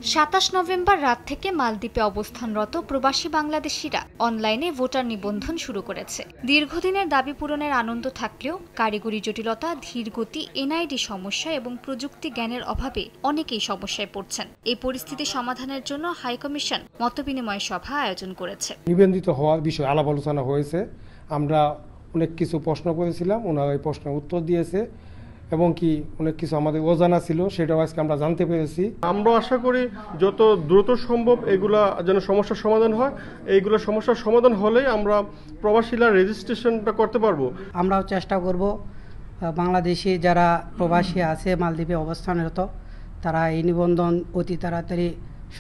27 November রাত থেকে মালদ্বীপে অবস্থানরত প্রবাসী বাংলাদেশিরা অনলাইনে ভোটার নিবন্ধন শুরু করেছে। দীর্ঘদিনের দাবি পূরণের আনন্দ থাকলেও কারিগরি জটিলতা, ধীর গতি, এনআইডি সমস্যা এবং প্রযুক্তি জ্ঞানের অভাবে অনেকেই সমস্যায় পড়ছেন। এই পরিস্থিতি সমাধানের জন্য হাইকমিশন মতবিনিময় সভা আয়োজন করেছে। নিবন্ধিত হওয়ার বিষয়ে আলাপ আলোচনা হয়েছে। আমরা অনেক কিছু প্রশ্ন করেছিলাম, ওনারা এই প্রশ্নের উত্তর দিয়েছে এবং কি অনেক কিছু আমাদের অজানা ছিল, সেটাও আজকে আমরা জানতে পেরেছি। আমরা আশা করি যত দ্রুত সম্ভব এগুলা যেন সমস্যার সমাধান হয়। এইগুলো সমস্যার সমাধান হলেই আমরা প্রবাসীরা রেজিস্ট্রেশনটা করতে পারবো। আমরাও চেষ্টা করব বাংলাদেশি যারা প্রবাসী আছে মালদ্বীপে অবস্থানরত, তারা এই নিবন্ধন অতি তাড়াতাড়ি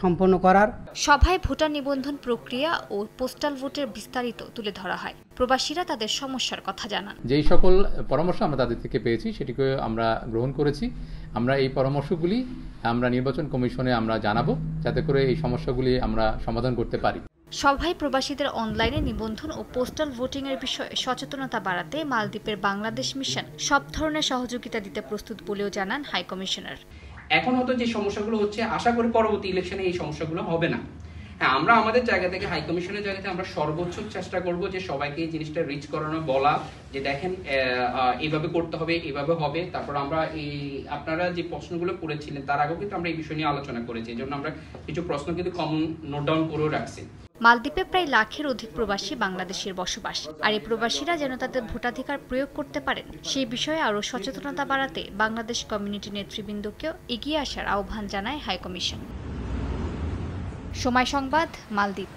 সম্পন্ন করার। সভায় ভোটার নিবন্ধন প্রক্রিয়া ও পোস্টাল ভোটের বিস্তারিত তুলে ধরা হয়। প্রবাসীরা তাদের সমস্যার কথা জানান। যেই সকল পরামর্শ আমরা তাদের থেকে পেয়েছি সেটিকে আমরা গ্রহণ করেছি। আমরা এই পরামর্শগুলি আমরা নির্বাচন কমিশনে আমরা জানাবো, যাতে করে এই সমস্যাগুলি আমরা সমাধান করতে পারি। সভায় প্রবাসীদের অনলাইনে নিবন্ধন ও পোস্টাল ভোটিং এর বিষয়ে সচেতনতা বাড়াতে মালদ্বীপের বাংলাদেশ মিশন সব ধরনের সহযোগিতা দিতে প্রস্তুত বলেও জানান হাই কমিশনার। এখন হয়তো যে সমস্যাগুলো হচ্ছে, আশা করি পরবর্তী ইলেকশনে এই সমস্যাগুলো হবে না। হ্যাঁ, আমরা আমাদের জায়গা থেকে হাই কমিশনের জায়গা থেকে আমরা সর্বোচ্চ চেষ্টা করব যে সবাইকে এই জিনিসটা রিচ করানো, বলা যে দেখেন এইভাবে করতে হবে, এইভাবে হবে। তারপর আমরা এই আপনারা যে প্রশ্নগুলো করেছিলেন তার আগেও কিন্তু আমরা এই বিষয় নিয়ে আলোচনা করেছি। এই জন্য আমরা কিছু প্রশ্ন কিন্তু কমন নোট ডাউন করেও রাখছি। মালদ্বীপে প্রায় লাখের অধিক প্রবাসী বাংলাদেশের বসবাস, আর এই প্রবাসীরা যেন তাদের ভোটাধিকার প্রয়োগ করতে পারেন সেই বিষয়ে আরও সচেতনতা বাড়াতে বাংলাদেশ কমিউনিটি নেতৃবৃন্দকেও এগিয়ে আসার আহ্বান জানায় হাইকমিশন। সময় সংবাদ, মালদ্বীপ।